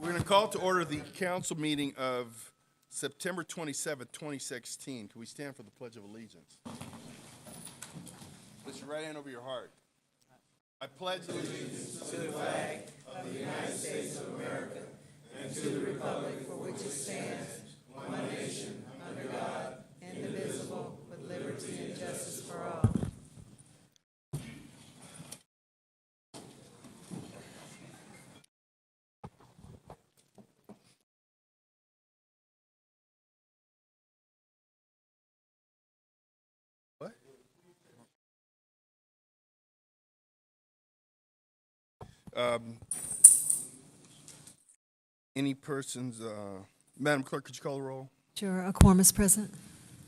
We're going to call to order the council meeting of September 27th, 2016. Can we stand for the Pledge of Allegiance? Put your right hand over your heart. I pledge allegiance to the flag of the United States of America and to the republic for which it stands, one nation, under God, indivisible, with liberty and justice for all. What? Any persons, Madam Clerk, could you call the roll? Sure, a quorum is present.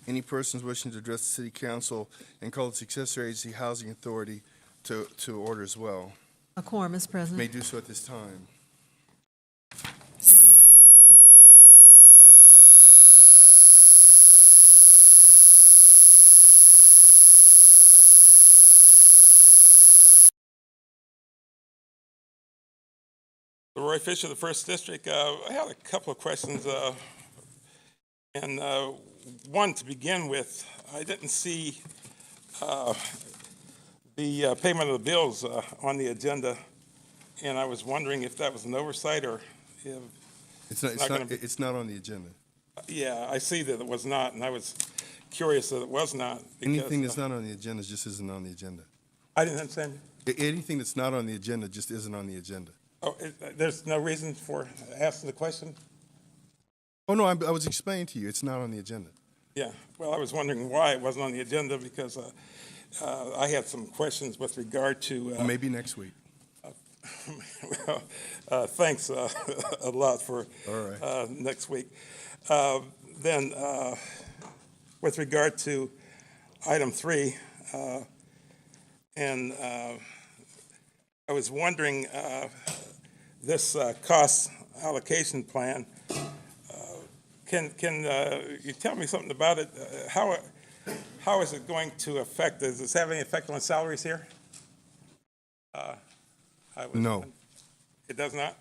Any persons wishing to address the City Council and call the Successor Agency Housing Authority to order as well. A quorum is present. May do so at this time. Roy Fisher, the First District. I had a couple of questions, and one to begin with. I didn't see the payment of the bills on the agenda, and I was wondering if that was an oversight or if It's not on the agenda. Yeah, I see that it was not, and I was curious that it was not. Because, Anything that's not on the agenda just isn't on the agenda. I didn't understand. Anything that's not on the agenda just isn't on the agenda. Oh, there's no reason for asking the question? Oh, no, I was explaining to you, it's not on the agenda. Yeah, well, I was wondering why it wasn't on the agenda because I had some questions with regard to... Maybe next week. Well, thanks a lot for All right. next week. Then, with regard to item 3, and I was wondering, this cost allocation plan, can you tell me something about it? How is it going to affect? Does this have any effect on salaries here? No. It does not?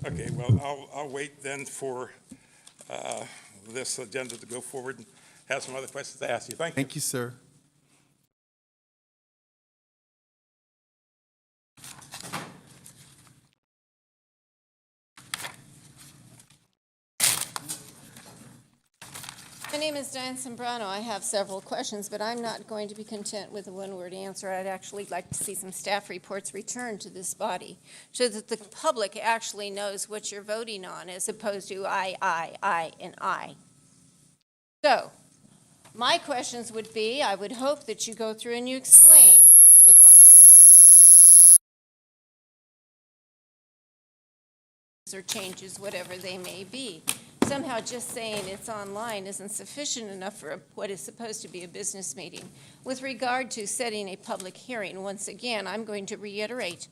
Okay, well, I'll wait then for this agenda to go forward and have some other questions to ask you. Thank you. Thank you, sir. My name is Diane Sembrano. I have several questions, but I'm not going to be content with a one-word answer. I'd actually like to see some staff reports returned to this body so that the public actually knows what you're voting on as opposed to I, and I. So, my questions would be, I would hope that you go through and you explain the or changes, whatever they may be. Somehow just saying it's online isn't sufficient enough for what is supposed to be a business meeting. With regard to setting a public hearing, once again, I'm going to reiterate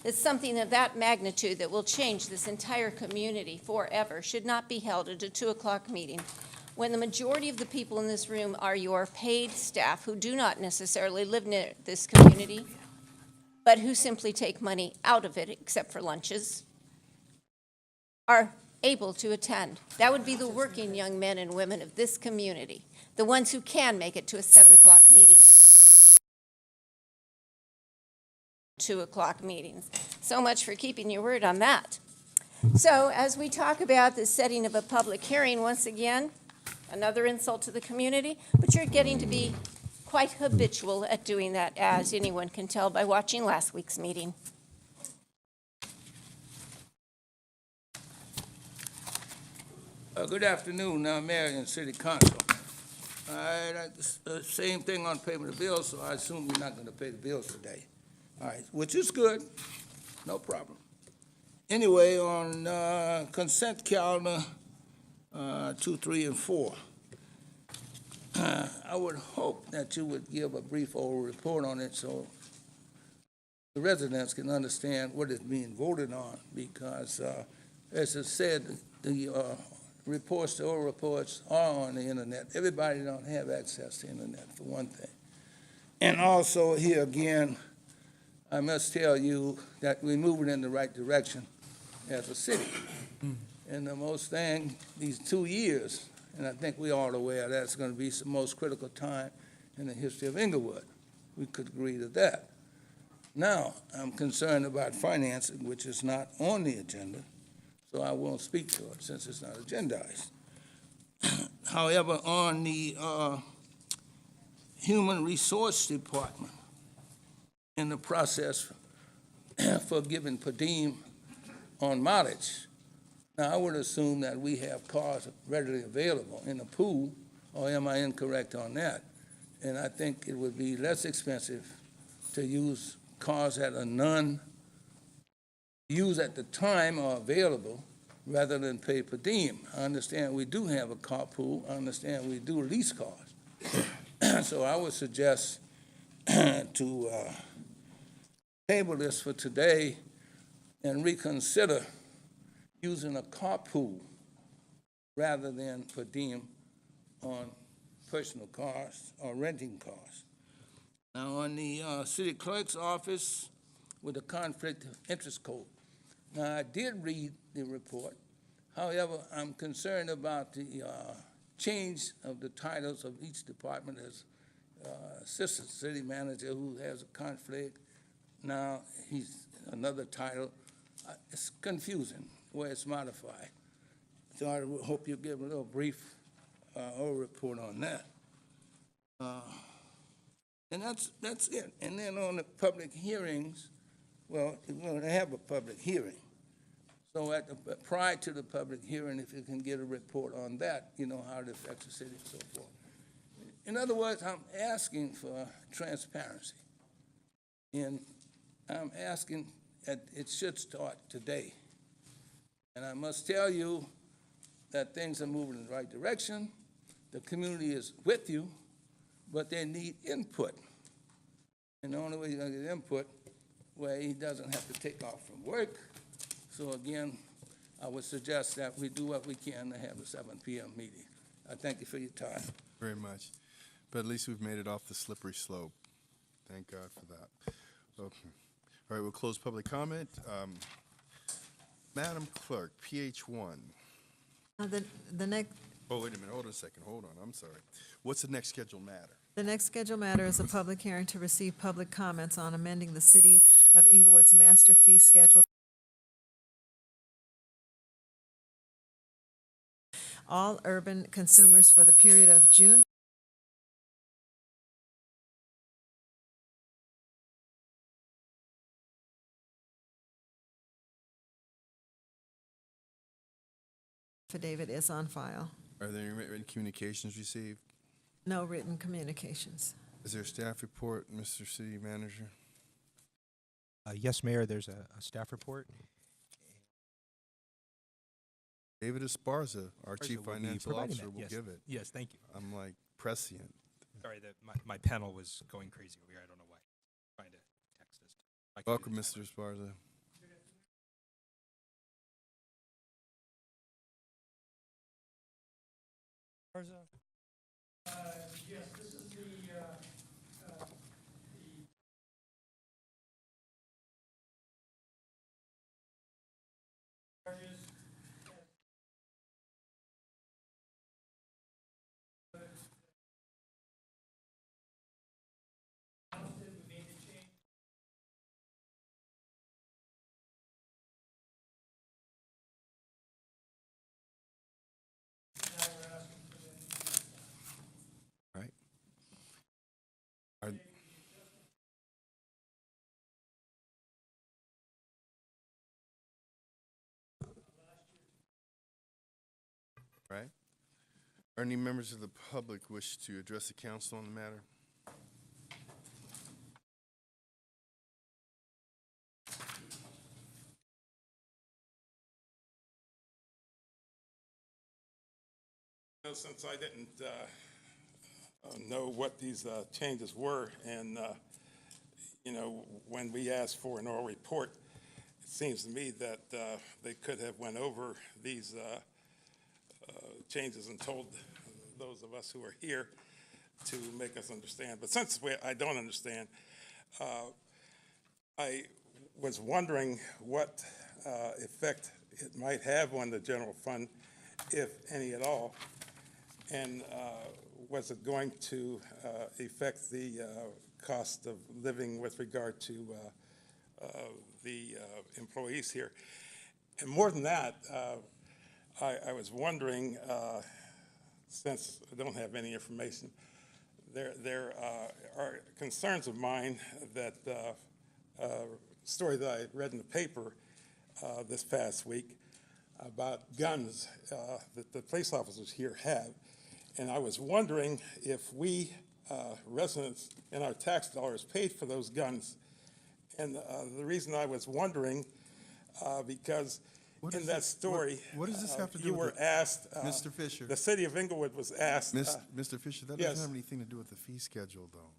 that something of that magnitude that will change this entire community forever should not be held at a 2 o'clock meeting when the majority of the people in this room are your paid staff who do not necessarily live near this community, but who simply take money out of it, except for lunches, are able to attend. That would be the working young men and women of this community, the ones who can make it to a 7 o'clock meeting. 2 o'clock meetings. So much for keeping your word on that. So as we talk about the setting of a public hearing, once again, another insult to the community, but you're getting to be quite habitual at doing that, as anyone can tell by watching last week's meeting. Good afternoon, Mayor and City Council. Same thing on payment of bills, so I assume you're not going to pay the bills today. All right, which is good, no problem. Anyway, on consent calendar 2, 3, and 4, I would hope that you would give a brief oral report on it so the residents can understand what is being voted on, because as I said, the reports, the oral reports are on the internet. Everybody don't have access to the internet, for one thing. And also here again, I must tell you that we're moving in the right direction as a city. And the most thing, these 2 years, and I think we all aware that's going to be the most critical time in the history of Inglewood. We could agree to that. Now, I'm concerned about financing, which is not on the agenda, so I won't speak to it since it's not agendized. However, on the Human Resource Department, in the process for giving per diem on mileage, now I would assume that we have cars readily available in the pool, or am I incorrect on that? And I think it would be less expensive to use cars that are none used at the time or available rather than pay per diem. I understand we do have a carpool. I understand we do lease cars. So I would suggest to table this for today and reconsider using a carpool rather than per diem on personal cars or renting cars. Now, on the city clerk's office with the conflict of interest code. Now, I did read the report. However, I'm concerned about the change of the titles of each department as assistant city manager who has a conflict. Now, he's another title. It's confusing where it's modified. So I hope you give a little brief or report on that. And that's it. And then on the public hearings, well, we're going to have a public hearing. So prior to the public hearing, if you can get a report on that, you know, how it affects the city and so forth. In other words, I'm asking for transparency. And I'm asking that it should start today. And I must tell you that things are moving in the right direction. The community is with you, but they need input. And the only way you're going to get input, where he doesn't have to take off from work. So again, I would suggest that we do what we can to have a 7 p.m. meeting. I thank you for your time. Very much. But at least we've made it off the slippery slope. Thank God for that. Okay. All right, we'll close public comment. Madam Clerk, PH1. The next, Oh, wait a minute, hold on a second, hold on, I'm sorry. What's the next scheduled matter? the next scheduled matter is a public hearing to receive public comments on amending the City of Inglewood's master fee schedule. All urban consumers for the period of June affidavit is on file. Are there any written communications received? No written communications. Is there a staff report, Mr. City Manager? Yes, Mayor, there's a staff report. David Esparza, our Chief Will be Financial providing Officer, that. will Yes. give it. Yes, thank you. I'm like prescient. Sorry that my panel was going crazy over here. I don't know why. Trying to text this. My Welcome, computer's Mr. Esparza. Yes, this is the charges. We made the change. Now we're asking for the Right. Are- Right. Are any members of the public wish to address the council on the matter? Since I didn't know what these changes were, and, you know, when we asked for an oral report, it seems to me that they could have went over these changes and told those of us who are here to make us understand. But since I don't understand, I was wondering what effect it might have on the general fund, if any at all? And was it going to affect the cost of living with regard to the employees here? And more than that, I was wondering, since I don't have any information, there are concerns of mine that story that I read in the paper this past week about guns that the police officers here have. And I was wondering if we residents and our tax dollars paid for those guns. And the reason I was wondering, because What in is that it- story, what does this have to do you with were it? asked, Mr. Fisher. the city of Inglewood was asked, Mr. Fisher, that yes. doesn't have anything to do with the fee schedule, though.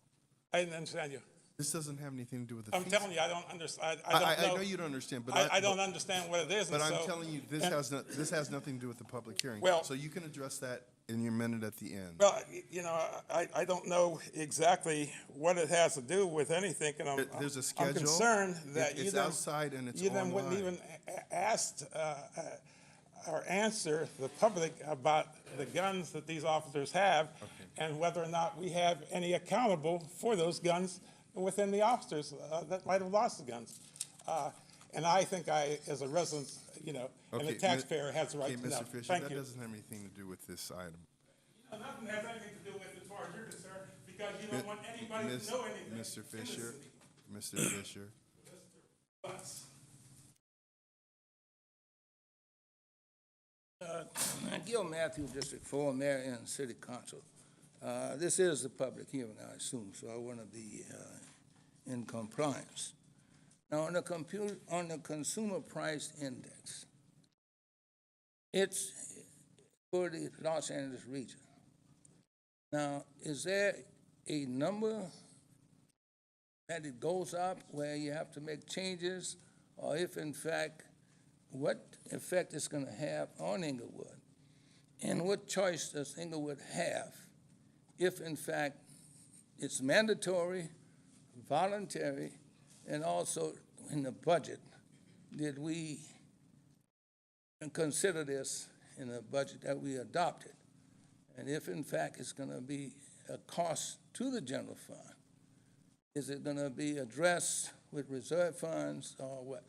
I didn't understand you. This doesn't have anything to do with the I'm fee. telling you, I don't understand. I know you don't understand, but I don't understand what it is. But and I'm so- telling you, this has nothing to do with the public hearing. Well- So you can address that in your minute at the end. Well, you know, I don't know exactly what it has to do with anything, and There's a I'm schedule. concerned that you It's then, outside and it's you then wouldn't online. even ask or answer the public about the guns that these officers have and whether or not we have any accountable for those guns within the officers that might have lost the guns. And I think as a resident, you know, and a Okay, taxpayer has the right to know. Mr. Fisher, Thank that you. doesn't have anything to do with this item. Nothing has anything to do with it as far as you're concerned, because you don't want anybody to know anything. Mr. in the Fisher, city. Mr. Fisher, Butts. Gil Matthews, District 4, Mayor and City Council. This is a public hearing, I assume, so I want to be in compliance. Now, on the Consumer Price Index, it's for the Los Angeles region. Now, is there a number that it goes up where you have to make changes, or if in fact, what effect it's going to have on Inglewood? And what choice does Inglewood have if in fact it's mandatory, voluntary, and also in the budget? Did we consider this in the budget that we adopted? And if in fact it's going to be a cost to the general fund, is it going to be addressed with reserve funds or what?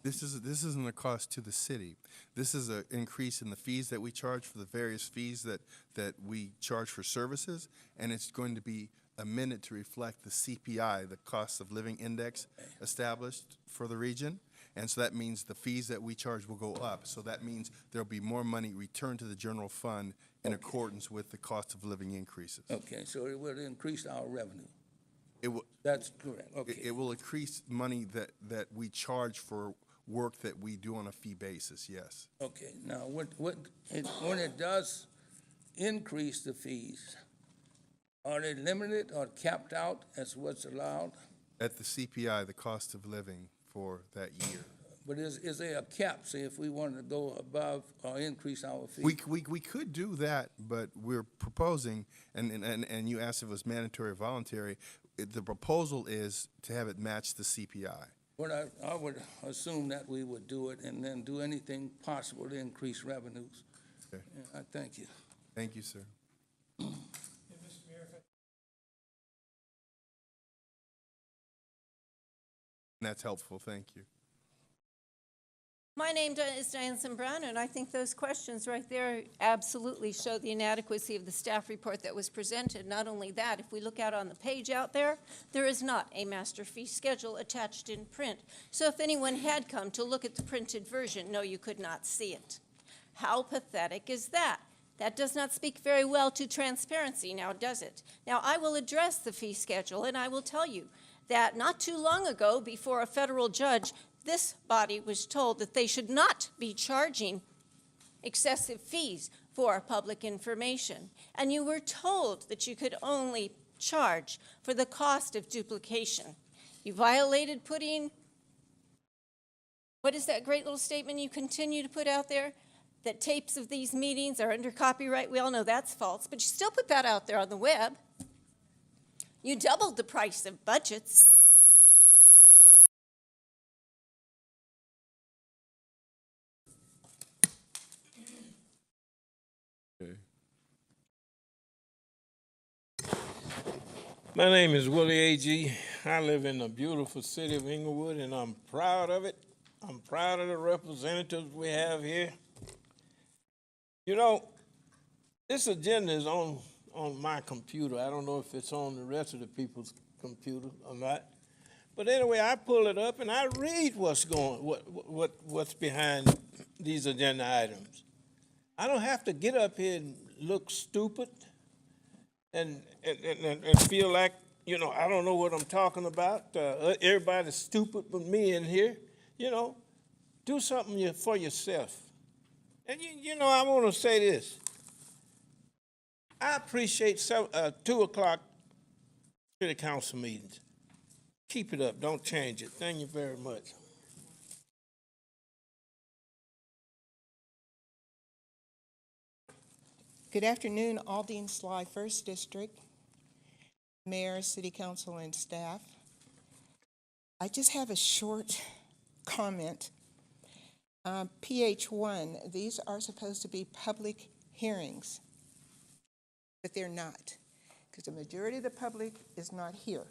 this isn't a cost to the city. This is an increase in the fees that we charge for the various fees that we charge for services, and it's going to be amended to reflect the CPI, the cost of living index established for the region. And so that means the fees that we charge will go up. So that means there'll be more money returned to the general fund in accordance with the cost of living increases. Okay, so it will increase our revenue. It will, That's correct, okay. it will increase money that we charge for work that we do on a fee basis, yes. Okay, now, when it does increase the fees, are they limited or capped out as what's allowed? At the CPI, the cost of living for that year. But is there a cap, say, if we wanted to go above or increase our fee? We could do that, but we're proposing, and you asked if it was mandatory or voluntary, the proposal is to have it match the CPI. Well, I would assume that we would do it and then do anything possible to increase revenues. Okay. Yeah, I thank you. Thank you, sir. Yeah, Mr. Mayor, if I That's helpful, thank you. My name is Diane Brown, and I think those questions right there absolutely show the inadequacy of the staff report that was presented. Not only that, if we look out on the page out there, there is not a master fee schedule attached in print. So if anyone had come to look at the printed version, no, you could not see it. How pathetic is that? That does not speak very well to transparency, now does it? Now, I will address the fee schedule, and I will tell you that not too long ago, before a federal judge, this body was told that they should not be charging excessive fees for public information. And you were told that you could only charge for the cost of duplication. You violated putting, what is that great little statement you continue to put out there? That tapes of these meetings are under copyright. We all know that's false, but you still put that out there on the web. You doubled the price of budgets. My name is Willie A.G. I live in the beautiful city of Inglewood, and I'm proud of it. I'm proud of the representatives we have here. You know, this agenda is on my computer. I don't know if it's on the rest of the people's computer or not. But anyway, I pull it up and I read what's behind these agenda items. I don't have to get up here and look stupid and feel like, I don't know what I'm talking about. Everybody's stupid but me in here. Do something for yourself. And, I want to say this. I appreciate 2 o'clock city council meetings. Keep it up. Don't change it. Thank you very much. Good afternoon, Aldine Sly, First District, Mayor, City Council, and staff. I just have a short comment. PH1, these are supposed to be public hearings, but they're not, because the majority of the public is not here.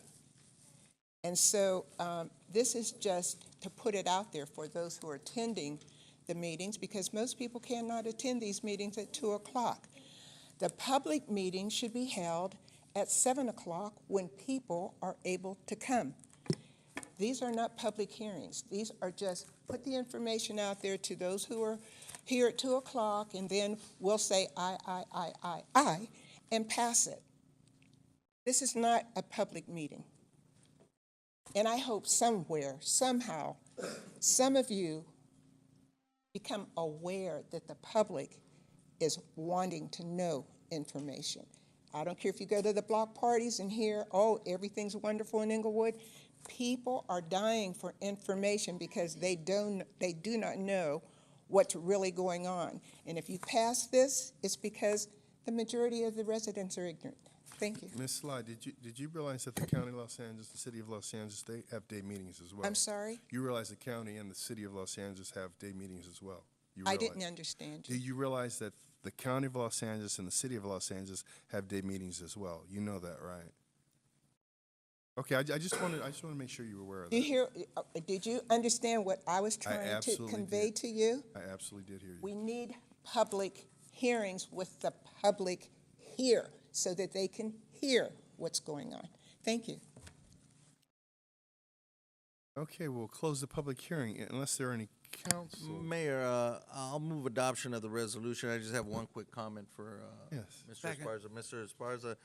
And so this is just to put it out there for those who are attending the meetings, because most people cannot attend these meetings at 2 o'clock. The public meeting should be held at 7 o'clock when people are able to come. These are not public hearings. These are just put the information out there to those who are here at 2 o'clock, and then we'll say I, and pass it. This is not a public meeting. And I hope somewhere, somehow, some of you become aware that the public is wanting to know information. I don't care if you go to the block parties and hear, oh, everything's wonderful in Inglewood. People are dying for information because they do not know what's really going on. And if you pass this, it's because the majority of the residents are ignorant. Thank you. Ms. Sly, did you realize that the County of Los Angeles, the City of Los Angeles, they have day meetings as well? I'm sorry? You realize the county and the City of Los Angeles have day meetings as well? I didn't understand Do you. you realize that the County of Los Angeles and the City of Los Angeles have day meetings as well? You know that, right? Okay, I just wanted to make sure you were aware of Did you that. did you understand what I was trying to absolutely convey did. to you? I absolutely did hear you. We need public hearings with the public here so that they can hear what's going on. Thank you. Okay, we'll close the public hearing unless there are any council. Mayor, I'll move adoption of the resolution. I just have one quick comment for Yes. Mr. Esparza. Mr. Esparza,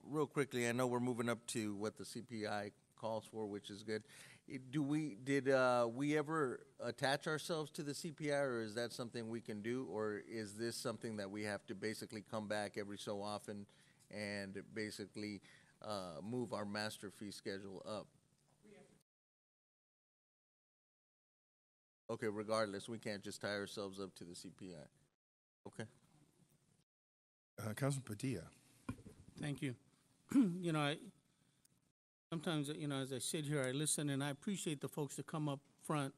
real quickly, I know we're moving up to what the CPI calls for, which is good. Did we ever attach ourselves to the CPI, or is that something we can do, or is this something that we have to basically come back every so often and basically move our master fee schedule up? Okay, regardless, we can't just tie ourselves up to the CPI. Okay. Councilman Padilla. Thank you. Sometimes, as I sit here, I listen, and I appreciate the folks that come up front.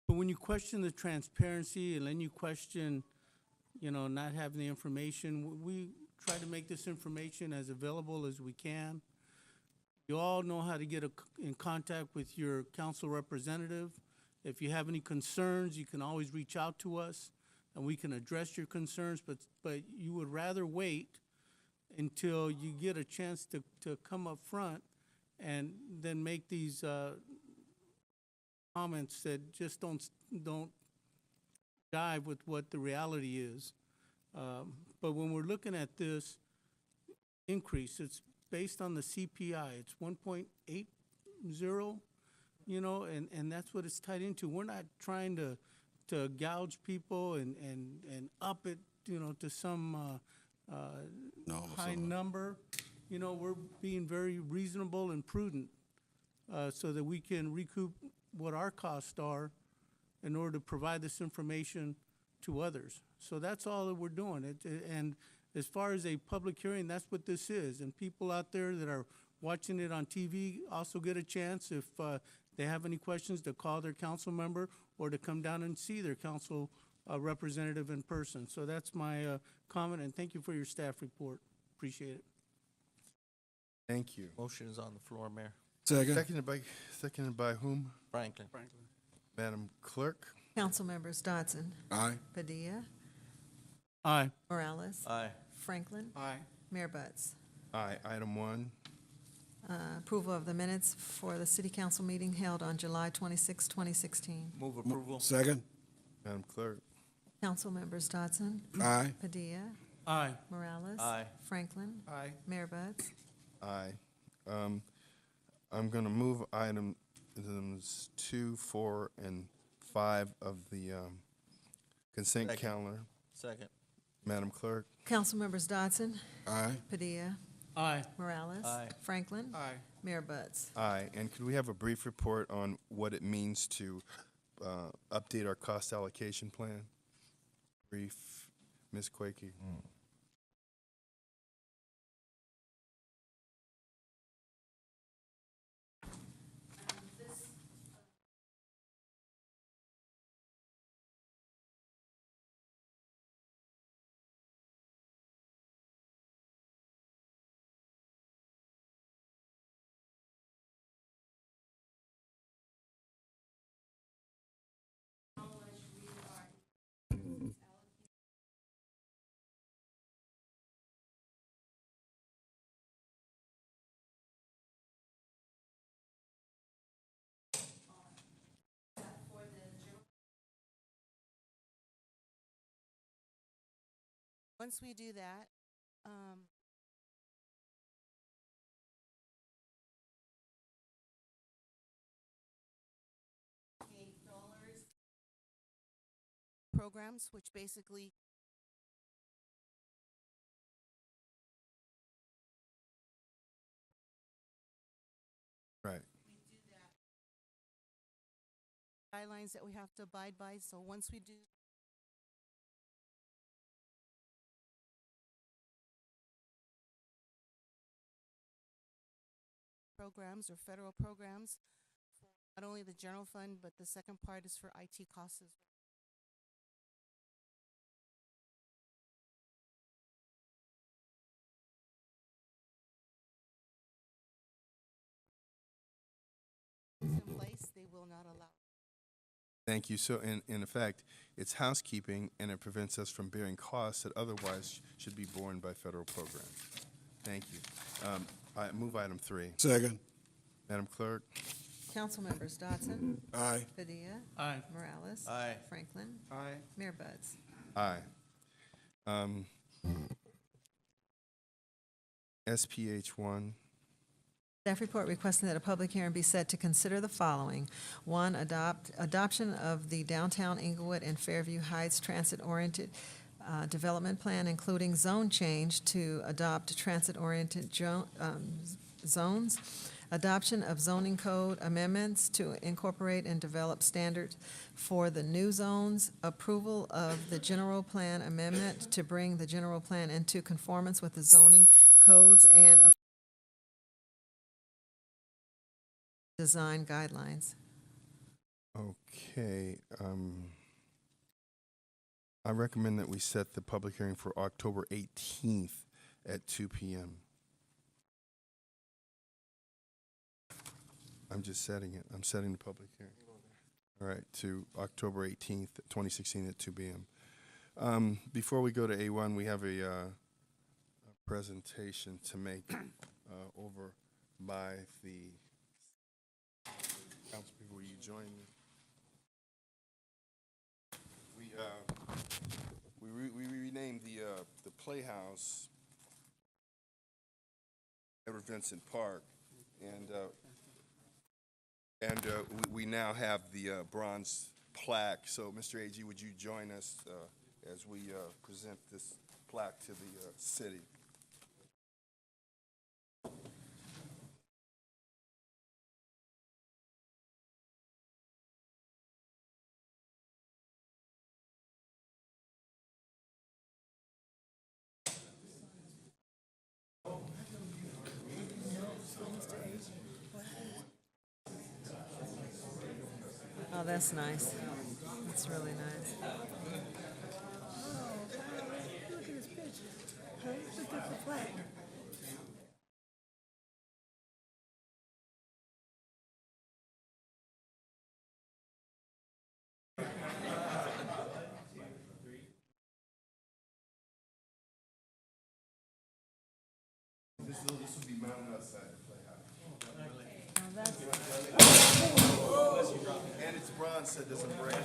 But when you question the transparency, and then you question, not having the information, we try to make this information as available as we can. You all know how to get in contact with your council representative. If you have any concerns, you can always reach out to us, and we can address your concerns, but you would rather wait until you get a chance to come up front and then make these comments that just don't jive with what the reality is. But when we're looking at this increase, it's based on the CPI. It's 1.80, and that's what it's tied into. We're not trying to gouge people and up it, to some high number. We're being very reasonable and prudent so that we can recoup what our costs are in order to provide this information to others. So that's all that we're doing. And as far as a public hearing, that's what this is. And people out there that are watching it on TV also get a chance, if they have any questions, to call their council member or to come down and see their council representative in person. So that's my comment, and thank you for your staff report. Appreciate it. Thank you. Motion is on the floor, Mayor. Seconded by whom? Franklin. Madam Clerk? Council members Dodson, Aye. Padilla, Aye. Morales, Aye. Franklin, Aye. Mayor Buds. Aye. Item 1. Approval of the minutes for the city council meeting held on July 26, 2016. Move approval. Second. Madam Clerk? Council members Dodson, Aye. Padilla, Aye. Morales. Aye. Franklin, Aye. Mayor Buds. Aye. I'm going to move items 2, 4, and 5 of the consent Second. calendar. Second. Madam Clerk? Council members Dodson, Aye. Padilla, Aye. Morales. Aye. Franklin, Aye. Mayor Buds. Aye. And could we have a brief report on what it means to update our cost allocation plan? Brief. Ms. Quakey? Once we do that, $8 programs, which basically Right. guidelines that we have to abide by. So once we do programs or federal programs, for not only the general fund, but the second part is for IT costs as well. In place, they will not allow. Thank you. So in effect, it's housekeeping, and it prevents us from bearing costs that otherwise should be borne by federal programs. Thank you. I move item 3. Second. Madam Clerk? Council members Dodson, Aye. Padilla, Aye. Morales. Aye. Franklin, Aye. Mayor Buds. Aye. SPH 1. Staff report requesting that a public hearing be set to consider the following. 1, adoption of the downtown Inglewood and Fairview Heights transit-oriented development plan, including zone change to adopt transit-oriented zones. Adoption of zoning code amendments to incorporate and develop standards for the new zones. Approval of the general plan amendment to bring the general plan into conformance with the zoning codes and design guidelines. Okay. I recommend that we set the public hearing for October 18th at 2 p.m. I'm just setting it. I'm setting the public hearing. All right, to October 18th, 2016 at 2 p.m. Before we go to A1, we have a presentation to make over by the council people. Will you join me? We renamed the Playhouse Edward Vincent Park, and we now have the bronze plaque. So, Mr. A.G., would you join us as we present this plaque to the city? Oh, that's nice. That's really nice. Look at this picture. Look at the flag. This will be mounted outside to play and it's bronze, so it doesn't break.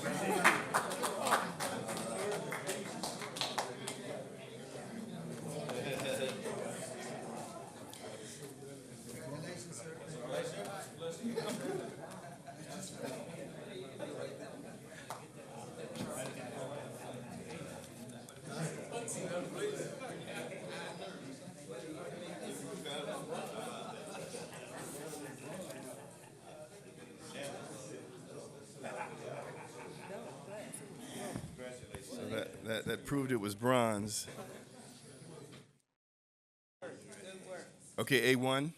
So that proved it was bronze. Okay, A1.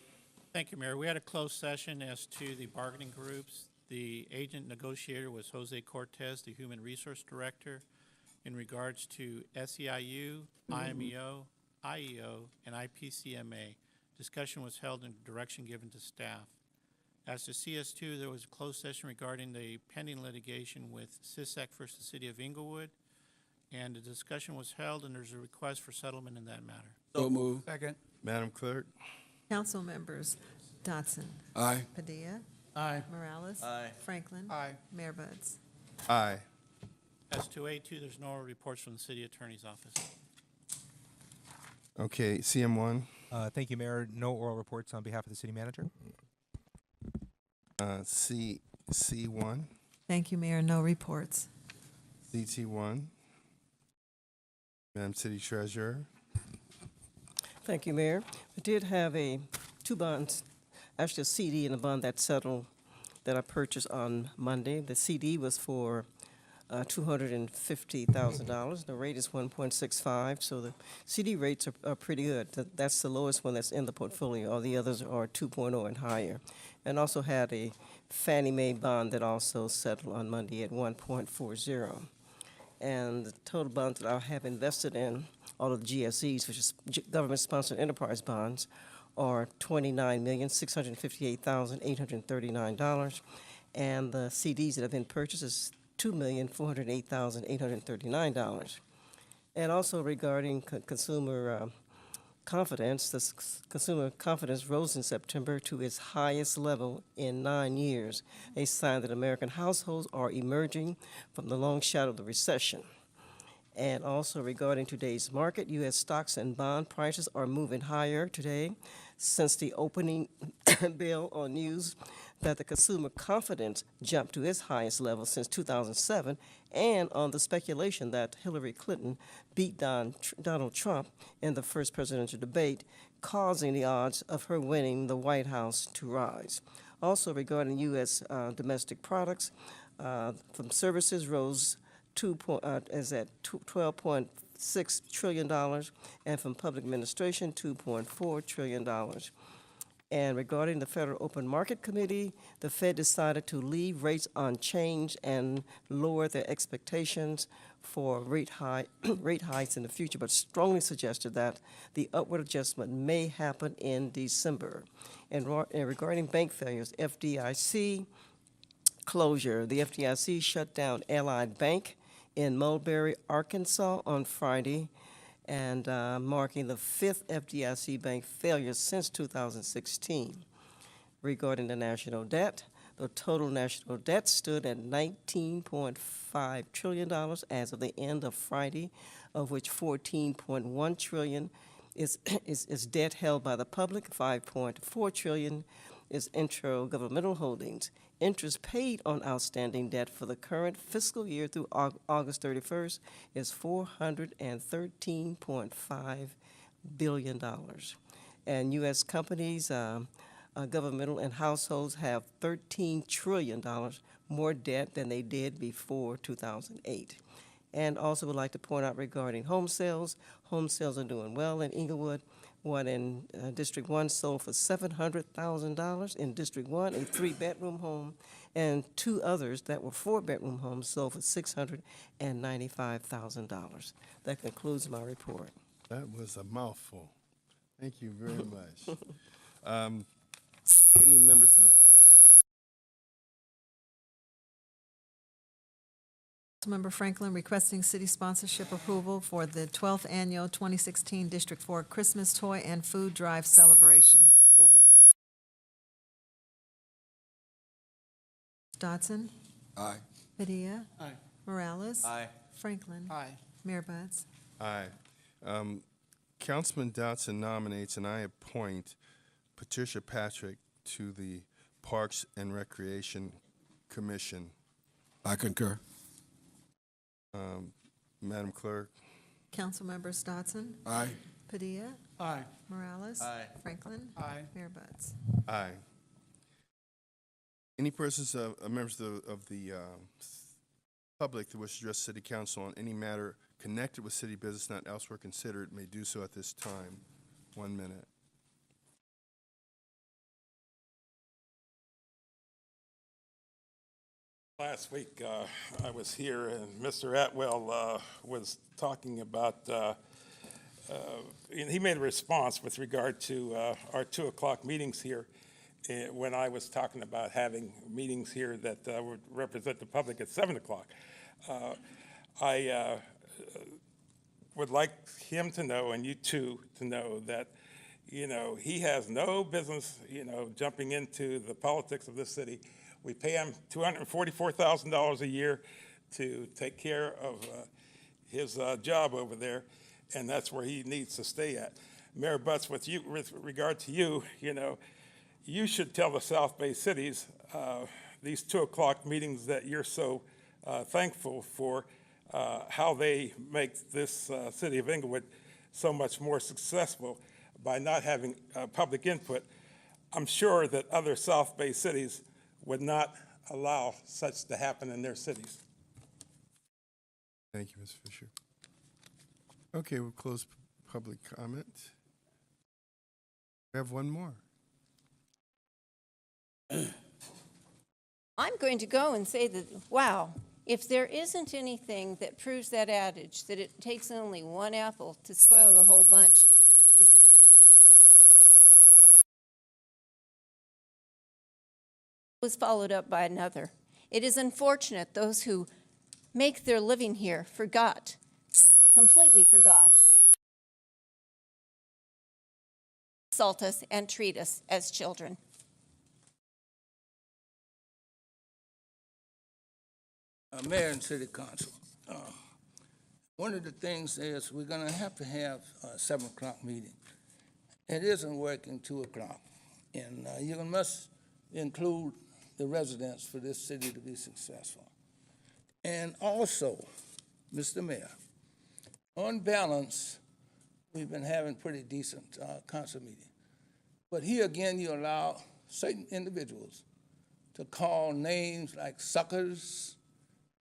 Thank you, Mayor. We had a closed session as to the bargaining groups. The agent negotiator was Jose Cortez, the Human Resource Director, in regards to SEIU, IMEO, IEO, and IPCMA. Discussion was held and direction given to staff. As to CS2, there was a closed session regarding the pending litigation with CISAC versus the City of Inglewood, and the discussion was held, and there's a request for settlement in that matter. So move. Second. Madam Clerk. Council members Dotson. Aye. Padilla. Aye. Morales. Aye. Franklin. Aye. Mayor Buds. Aye. As to A2, there's no reports from the City Attorney's Office. Okay, CM1. Thank you, Mayor. No oral reports on behalf of the city manager. C1. Thank you, Mayor. No reports. CT1. Madam City Treasurer. Thank you, Mayor. I did have two bonds, actually a CD and a bond that settled that I purchased on Monday. The CD was for $250,000. The rate is 1.65, so the CD rates are pretty good. That's the lowest one that's in the portfolio. All the others are 2.0 and higher. And also had a Fannie Mae bond that also settled on Monday at 1.40. And the total bonds that I have invested in, all of the GSEs, which is government-sponsored enterprise bonds, are $29,658,839. And the CDs that have been purchased is $2,408,839. And also regarding consumer confidence, consumer confidence rose in September to its highest level in 9 years, a sign that American households are emerging from the long shadow of the recession. And also regarding today's market, U.S. stocks and bond prices are moving higher today since the opening bell on news that the consumer confidence jumped to its highest level since 2007, and on the speculation that Hillary Clinton beat Donald Trump in the first presidential debate, causing the odds of her winning the White House to rise. Also regarding U.S. Domestic products, from services rose is at $12.6 trillion, and from public administration, $2.4 trillion. And regarding the Federal Open Market Committee, the Fed decided to leave rates unchanged and lower their expectations for rate hikes in the future, but strongly suggested that the upward adjustment may happen in December. And regarding bank failures, FDIC closure. The FDIC shut down Allied Bank in Mulberry, Arkansas on Friday, and marking the 5th FDIC bank failure since 2016. Regarding the national debt, the total national debt stood at $19.5 trillion as of the end of Friday, of which $14.1 trillion is debt held by the public, $5.4 trillion is intra-governmental holdings. Interest paid on outstanding debt for the current fiscal year through August 31st is $413.5 billion. And U.S. companies, governmental and households have $13 trillion more debt than they did before 2008. And also would like to point out regarding home sales are doing well in Inglewood. One in District 1 sold for $700,000 in District 1, a 3-bedroom home, and 2 others that were 4-bedroom homes sold for $695,000. That concludes my report. That was a mouthful. Thank you very much. Any members of the Councilmember Franklin requesting city sponsorship approval for the 12th Annual 2016 District 4 Christmas Toy and Food Drive Celebration. Dodson? Aye. Padilla? Aye. Morales? Aye. Franklin? Aye. Mayor Buds? Aye. Councilman Dotson nominates and I appoint Patricia Patrick to the Parks and Recreation Commission. I concur. Madam Clerk? Councilmembers Dodson? Aye. Padilla? Aye. Morales? Aye. Franklin? Aye. Mayor Buds? Aye. Any persons, members of the public that wish to address City Council on any matter connected with city business not elsewhere considered may do so at this time. 1 minute. Last week, I was here and Mr. Atwell was talking about, he made a response with regard to our 2 o'clock meetings here when I was talking about having meetings here that would represent the public at 7 o'clock. I would like him to know, and you too, to know that, you know, he has no business, you know, jumping into the politics of this city. We pay him $244,000 a year to take care of his job over there, and that's where he needs to stay at. Mayor Butts, with regard to you, you know, you should tell the South Bay cities these 2 o'clock meetings that you're so thankful for, how they make this city of Inglewood so much more successful by not having public input. I'm sure that other South Bay cities would not allow such to happen in their cities. Thank you, Ms. Fisher. Okay, we'll close public comment. We have one more. I'm going to go and say that, wow, if there isn't anything that proves that adage, that it takes only one apple to spoil the whole bunch, it's the behavior was followed up by another. It is unfortunate those who make their living here completely forgot, insult us and treat us as children. Mayor and City Council, one of the things is we're gonna have to have a 7 o'clock meeting. It isn't working 2 o'clock, and you must include the residents for this city to be successful. And also, Mr. Mayor, on balance, we've been having pretty decent council meeting. But here again, you allow certain individuals to call names like suckers,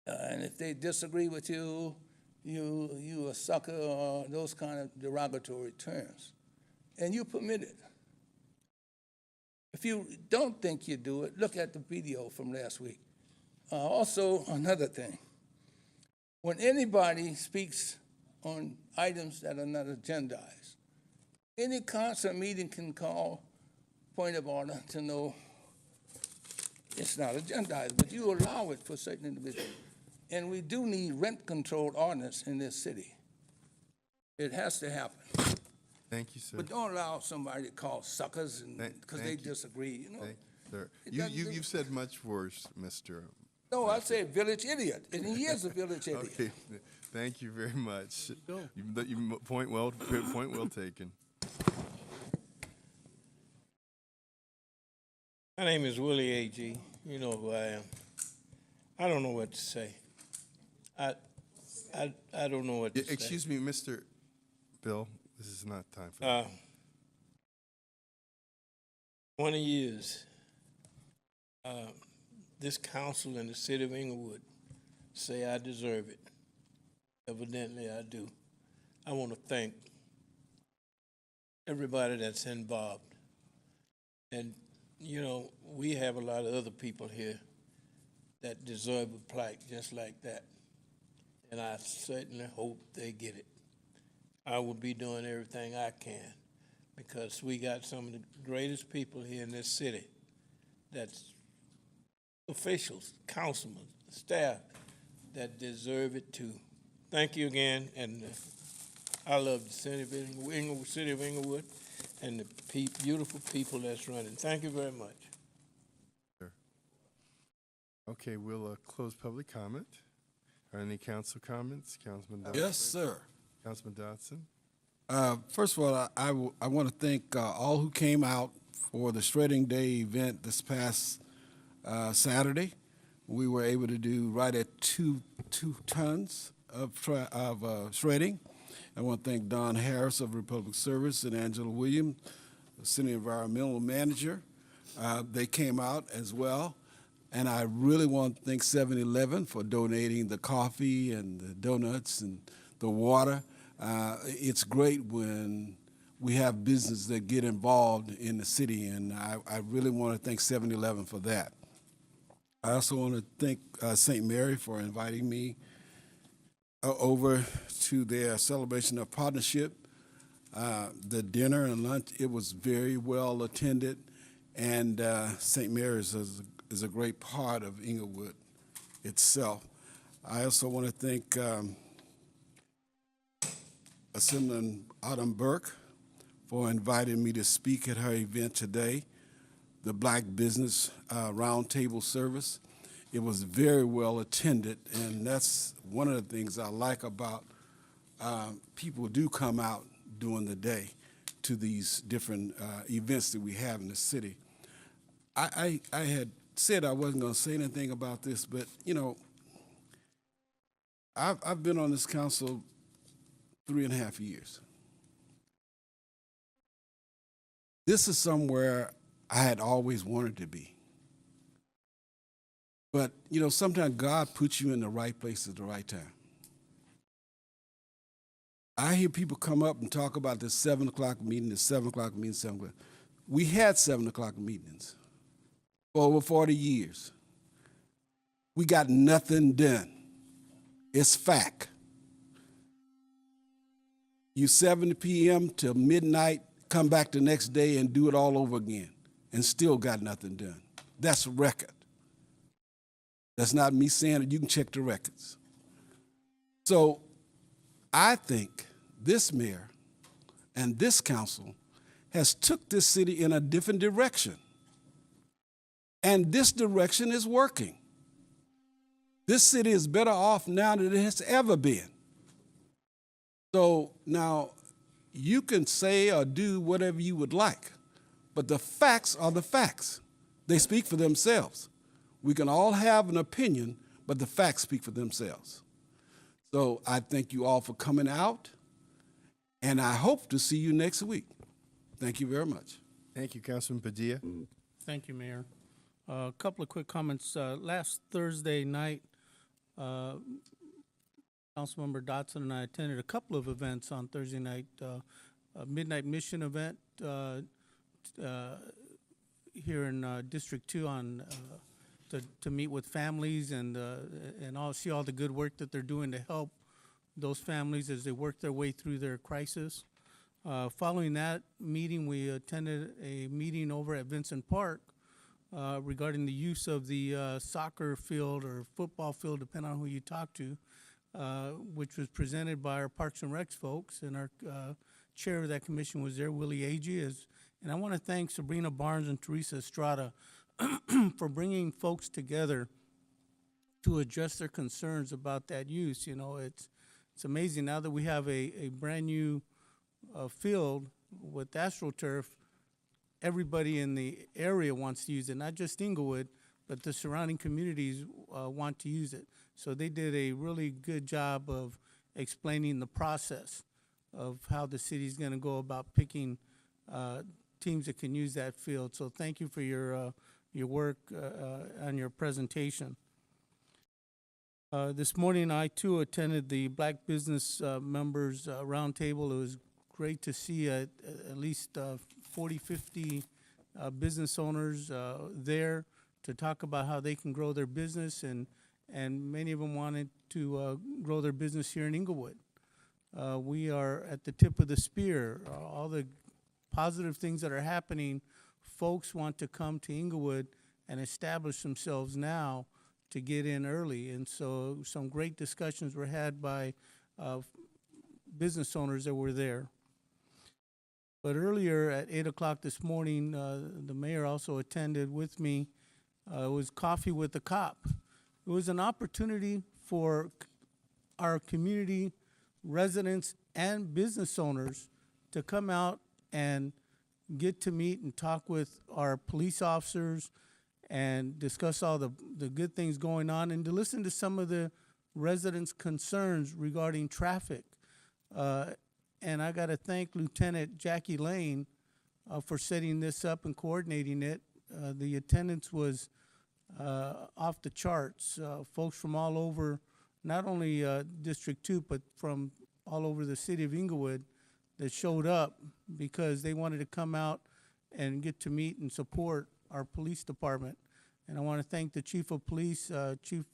and if they disagree with you, you a sucker, or those kind of derogatory terms. And you permit it. If you don't think you do it, look at the video from last week. Also, another thing, when anybody speaks on items that are not agendized, any council meeting can call point of order to know it's not agendized, but you allow it for certain individuals. And we do need rent control ordinance in this city. It has to happen. Thank you, sir. But don't allow somebody to call suckers because they disagree, you know. Thank you, sir. It doesn't do- You've said much worse, Mr. No, I say village idiot, and he is a village idiot. Okay, thank you very much. Go. Point well taken. My name is Willie A.G. You know who I am. I don't know what to say. I don't know what to say. Excuse me, Mr. Bill, this is not time for that. 20 years, this council in the city of Inglewood say I deserve it. Evidently, I do. I want to thank everybody that's involved. And, you know, we have a lot of other people here that deserve a plaque just like that. And I certainly hope they get it. I will be doing everything I can because we got some of the greatest people here in this city. That's officials, councilmen, staff, that deserve it too. Thank you again, and I love the city of Inglewood, and the beautiful people that's running. Thank you very much. Okay, we'll close public comment. Are any council comments? Councilman Dodson? Yes, sir. Councilman Dodson? First of all, I want to thank all who came out for the Shredding Day event this past Saturday. We were able to do right at two tons of shredding. I want to thank Don Harris of Republic Service and Angela Williams, the City Environmental Manager. They came out as well. And I really want to thank 7-Eleven for donating the coffee and the donuts and the water. It's great when we have businesses that get involved in the city, and I really want to thank 7-Eleven for that. I also want to thank St. Mary for inviting me over to their celebration of partnership. The dinner and lunch, it was very well attended, and St. Mary's is a great part of Inglewood itself. I also want to thank Assemblyman Autumn Burke for inviting me to speak at her event today, the Black Business Roundtable Service. It was very well attended, and that's one of the things I like about people do come out during the day to these different events that we have in the city. I had said I wasn't going to say anything about this, but, you know, I've been on this council 3.5 years. This is somewhere I had always wanted to be. But, you know, sometimes God puts you in the right place at the right time. I hear people come up and talk about the 7 o'clock meeting, the 7 o'clock meeting, 7 o'clock. We had 7 o'clock meetings for over 40 years. We got nothing done. It's fact. You 7 p.m. till midnight, come back the next day and do it all over again, and still got nothing done. That's a record. That's not me saying it. You can check the records. So I think this mayor and this council has took this city in a different direction. And this direction is working. This city is better off now than it has ever been. So now you can say or do whatever you would like, but the facts are the facts. They speak for themselves. We can all have an opinion, but the facts speak for themselves. So I thank you all for coming out, and I hope to see you next week. Thank you very much. Thank you, Councilman Padilla. Thank you, Mayor. A couple of quick comments. Last Thursday night, Councilmember Dotson and I attended a couple of events on Thursday night. A Midnight Mission event here in District 2 on to meet with families and see all the good work that they're doing to help those families as they work their way through their crisis. Following that meeting, we attended a meeting over at Vincent Park regarding the use of the soccer field or football field, depending on who you talk to, which was presented by our Parks and Recs folks, and our chair of that commission was there, Willie Agee. And I want to thank Sabrina Barnes and Teresa Estrada for bringing folks together to address their concerns about that use. You know, it's amazing now that we have a brand new field with AstroTurf. Everybody in the area wants to use it, not just Inglewood, but the surrounding communities want to use it. So they did a really good job of explaining the process of how the city's going to go about picking teams that can use that field. So thank you for your work and your presentation. This morning, I too attended the Black Business Members Roundtable. It was great to see at least 40, 50 business owners there to talk about how they can grow their business, and many of them wanted to grow their business here in Inglewood. We are at the tip of the spear. All the positive things that are happening, folks want to come to Inglewood and establish themselves now to get in early. And so some great discussions were had by business owners that were there. But earlier at 8 o'clock this morning, the mayor also attended with me. It was Coffee with the Cop. It was an opportunity for our community residents and business owners to come out and get to meet and talk with our police officers and discuss all the good things going on and to listen to some of the residents' concerns regarding traffic. And I got to thank Lieutenant Jackie Lane for setting this up and coordinating it. The attendance was off the charts. Folks from all over, not only District 2, but from all over the city of Inglewood that showed up because they wanted to come out and get to meet and support our police department. And I want to thank the Chief of Police, Chief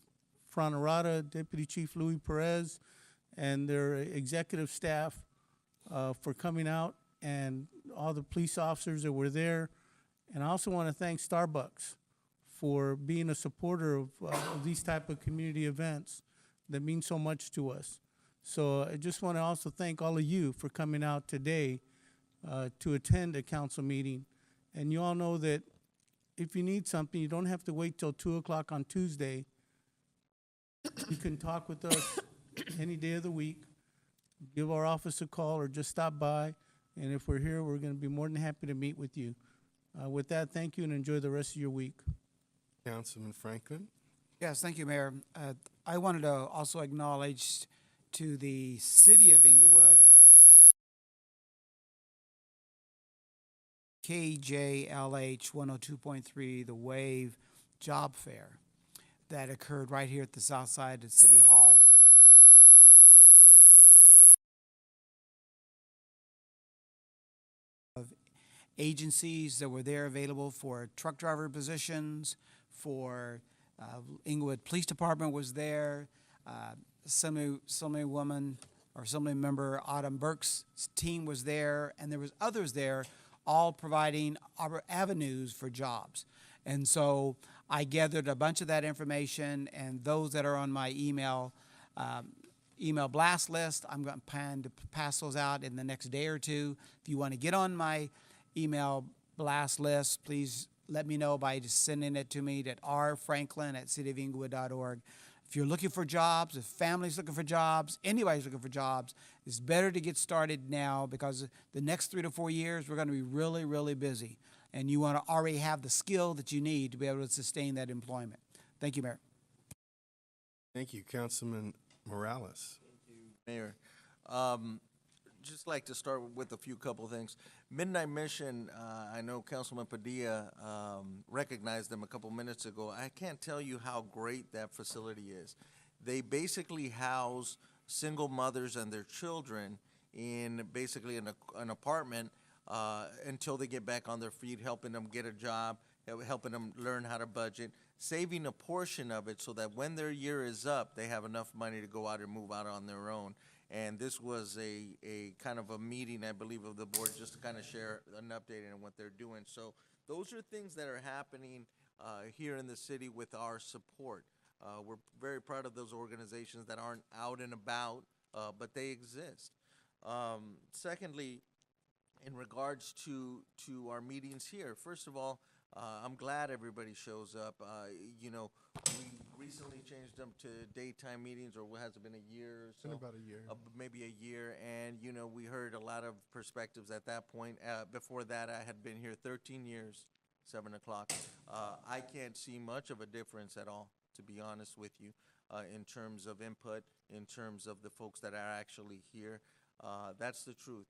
Fronarata, Deputy Chief Louis Perez, and their executive staff for coming out, and all the police officers that were there. And I also want to thank Starbucks for being a supporter of these type of community events that mean so much to us. So I just want to also thank all of you for coming out today to attend a council meeting. And you all know that if you need something, you don't have to wait till 2 o'clock on Tuesday. You can talk with us any day of the week, give our office a call, or just stop by. And if we're here, we're going to be more than happy to meet with you. With that, thank you and enjoy the rest of your week. Councilman Franklin? Yes, thank you, Mayor. I wanted to also acknowledge to the city of Inglewood and all KJLH 102.3, the WAVE Job Fair that occurred right here at the south side of City Hall. Of agencies that were there available for truck driver positions, for Inglewood Police Department was there, Assembly woman or Assembly member Autumn Burke's team was there, and there was others there, all providing avenues for jobs. And so I gathered a bunch of that information, and those that are on my email blast list, I'm going to plan to pass those out in the next day or two. If you want to get on my email blast list, please let me know by just sending it to me at rfranklin@cityofinglewood.org. If you're looking for jobs, if family's looking for jobs, anybody's looking for jobs, it's better to get started now because the next 3 to 4 years, we're going to be really, really busy. And you want to already have the skill that you need to be able to sustain that employment. Thank you, Mayor. Thank you, Councilman Morales. Mayor, just like to start with a couple things. Midnight Mission, I know Councilman Padilla recognized them a couple minutes ago. I can't tell you how great that facility is. They basically house single mothers and their children in basically an apartment until they get back on their feet, helping them get a job, helping them learn how to budget, saving a portion of it so that when their year is up, they have enough money to go out and move out on their own. And this was a kind of a meeting, I believe, of the board just to kind of share an update on what they're doing. So those are things that are happening here in the city with our support. We're very proud of those organizations that aren't out and about, but they exist. Secondly, in regards to our meetings here, first of all, I'm glad everybody shows up. We recently changed them to daytime meetings, or has it been a year or so? Been about a year. Maybe a year, and we heard a lot of perspectives at that point. Before that, I had been here 13 years, 7 o'clock. I can't see much of a difference at all, to be honest with you, in terms of input, in terms of the folks that are actually here. That's the truth.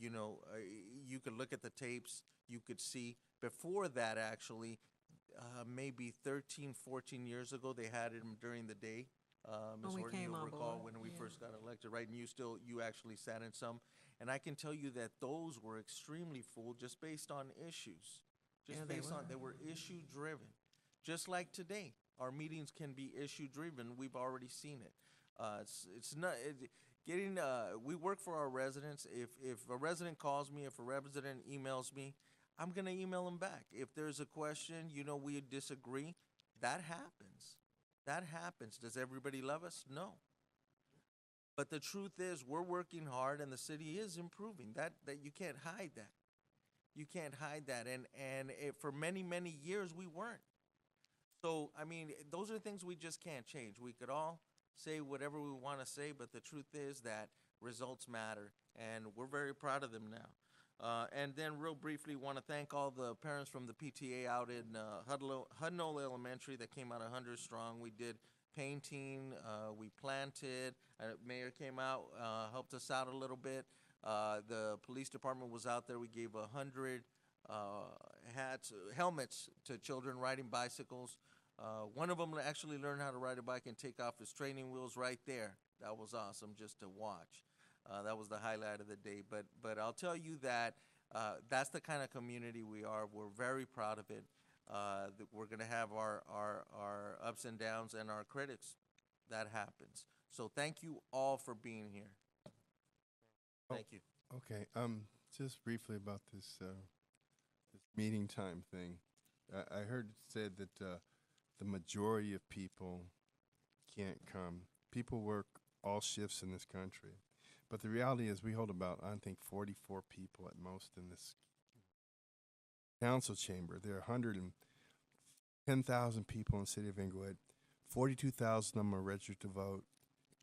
You could look at the tapes, you could see. Before that, actually, maybe 13, 14 years ago, they had him during the day. Ms. Horton, you'll recall when we first got elected, right? And you actually sat in some. And I can tell you that those were extremely full just based on issues. They were issue driven. Just like today, our meetings can be issue driven. We've already seen it. We work for our residents. If a resident calls me, if a resident emails me, I'm going to email them back. If there's a question, we disagree, that happens. That happens. Does everybody love us? No. But the truth is, we're working hard, and the city is improving. That you can't hide that. You can't hide that. And for many, many years, we weren't. So, I mean, those are things we just can't change. We could all say whatever we want to say, but the truth is that results matter, and we're very proud of them now. And then real briefly, want to thank all the parents from the PTA out in Hudnall Elementary that came out 100 strong. We did painting, we planted, mayor came out, helped us out a little bit. The police department was out there. We gave 100 helmets to children riding bicycles. One of them actually learned how to ride a bike and take off his training wheels right there. That was awesome just to watch. That was the highlight of the day. But I'll tell you that that's the kind of community we are. We're very proud of it. We're going to have our ups and downs and our critics. That happens. So thank you all for being here. Thank you. Okay, just briefly about this meeting time thing. I heard it said that the majority of people can't come. People work all shifts in this country. But the reality is we hold about, I think, 44 people at most in this council chamber. There are 110,000 people in the city of Inglewood. 42,000 of them are registered to vote.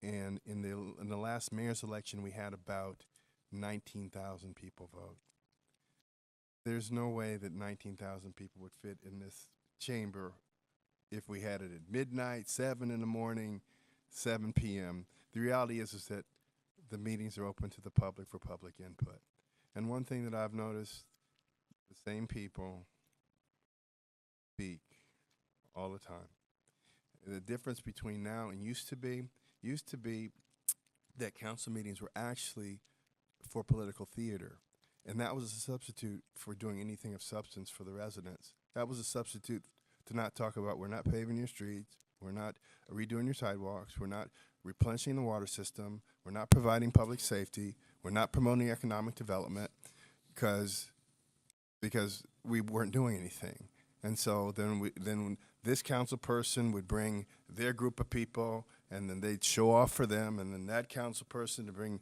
And in the last mayor's election, we had about 19,000 people vote. There's no way that 19,000 people would fit in this chamber if we had it at midnight, 7 in the morning, 7 p.m. The reality is that the meetings are open to the public for public input. And one thing that I've noticed, the same people speak all the time. The difference between now and used to be that council meetings were actually for political theater. And that was a substitute for doing anything of substance for the residents. That was a substitute to not talk about, we're not paving your streets, we're not redoing your sidewalks, we're not replenishing the water system, we're not providing public safety, we're not promoting economic development, because we weren't doing anything. And so then this council person would bring their group of people, and then they'd show off for them, and then that council person to bring,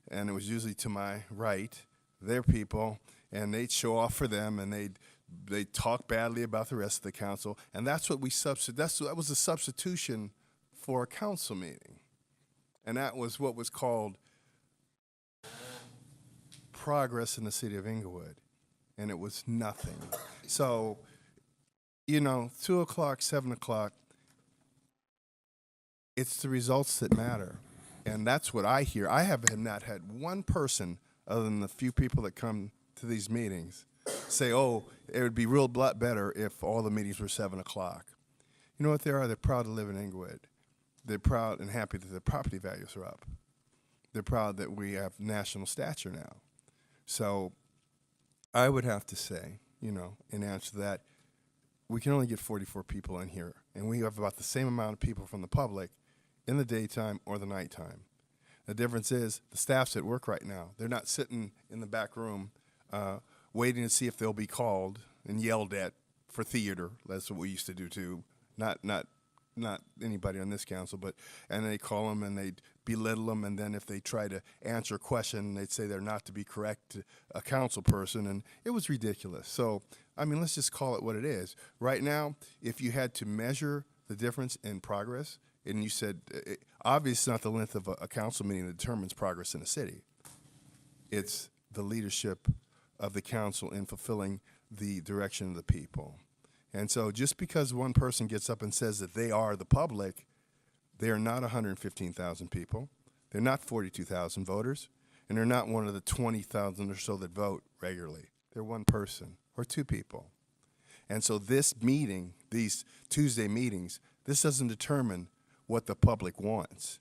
and it was usually to my right, their people, and they'd show off for them, and they'd talk badly about the rest of the council, and that's what that was a substitution for a council meeting. And that was what was called progress in the city of Inglewood, and it was nothing. So, 2 o'clock, 7 o'clock, it's the results that matter. And that's what I hear. I have not had one person, other than the few people that come to these meetings, say, oh, it would be real lot better if all the meetings were 7 o'clock. You know what they are? They're proud to live in Inglewood. They're proud and happy that their property values are up. They're proud that we have national stature now. So I would have to say, in answer to that, we can only get 44 people in here, and we have about the same amount of people from the public in the daytime or the nighttime. The difference is the staff's at work right now. They're not sitting in the back room waiting to see if they'll be called and yelled at for theater. That's what we used to do too. Not anybody on this council, and they call them and they'd belittle them, and then if they try to answer a question, they'd say they're not to be correct, a council person, and it was ridiculous. So, let's just call it what it is. Right now, if you had to measure the difference in progress, and you said, obviously it's not the length of a council meeting that determines progress in a city. It's the leadership of the council in fulfilling the direction of the people. And so just because one person gets up and says that they are the public, they are not 115,000 people. They're not 42,000 voters. And they're not one of the 20,000 or so that vote regularly. They're one person or two people. And so this meeting, these Tuesday meetings, this doesn't determine what the public wants.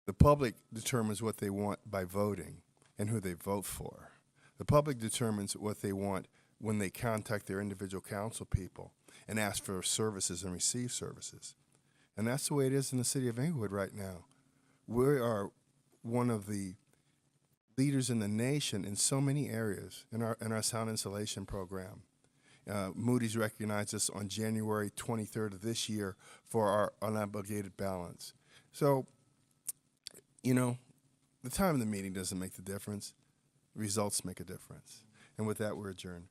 The public determines what they want by voting and who they vote for. The public determines what they want when they contact their individual council people and ask for services and receive services. And that's the way it is in the city of Inglewood right now. We are one of the leaders in the nation in so many areas in our sound insulation program, Moody's recognized us on January 23rd of this year for our unobligated balance. So, you know, the time of the meeting doesn't make the difference. Results make a difference. And with that, we're adjourned.